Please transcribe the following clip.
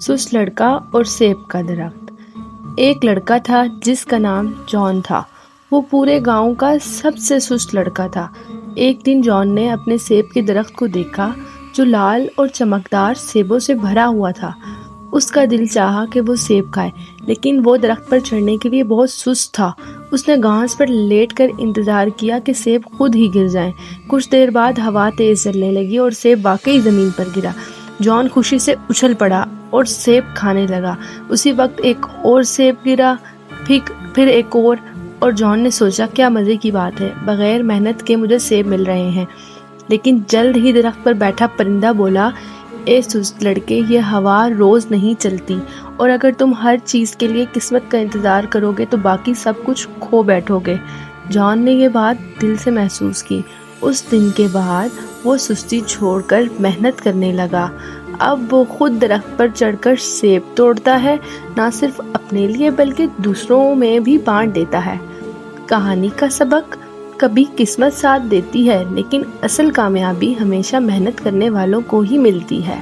سست لڑکا اور سیب کا درخت۔ ایک لڑکا تھا جس کا نام جان تھا۔ وہ پورے گاؤں کا سب سے سست لڑکا تھا۔ ایک دن جان نے اپنے سیب کے درخت کو دیکھا جو لال اور چمکدار سیبوں سے بھرا ہوا تھا۔ اس کا دل چاہا کہ وہ سیب کھائے، لیکن وہ درخت پر چڑھنے کے لیے بہت سست تھا۔ اس نے گھاس پر لیٹ کر انتظار کیا کہ سیب خود ہی گر جائیں۔ کچھ دیر بعد ہوا تیز چلنے لگی اور سیب واقعی زمین پر گرا۔ جان خوشی سے اچھل پڑا اور سیب کھانے لگا۔ اسی وقت ایک اور سیب گرا، پھر ایک اور جان نے سوچا کیا مزے کی بات ہے، بغیر محنت کے مجھے سیب مل رہے ہیں۔ لیکن جلد ہی درخت پر بیٹھا پرندہ بولا، اے سست لڑکے، یہ ہوا روز نہیں چلتی، اور اگر تم ہر چیز کے لیے قسمت کا انتظار کرو گے تو باقی سب کچھ کھو بیٹھو گے۔ جان نے یہ بات دل سے محسوس کی۔ اس دن کے بعد وہ سستی چھوڑ کر محنت کرنے لگا۔ اب وہ خود درخت پر چڑھ کر سیب توڑتا ہے، نہ صرف اپنے لیے بلکہ دوسروں میں بھی بانٹ دیتا ہے۔ کہانی کا سبق: کبھی قسمت ساتھ دیتی ہے، لیکن اصل کامیابی ہمیشہ محنت کرنے والوں کو ہی ملتی ہے۔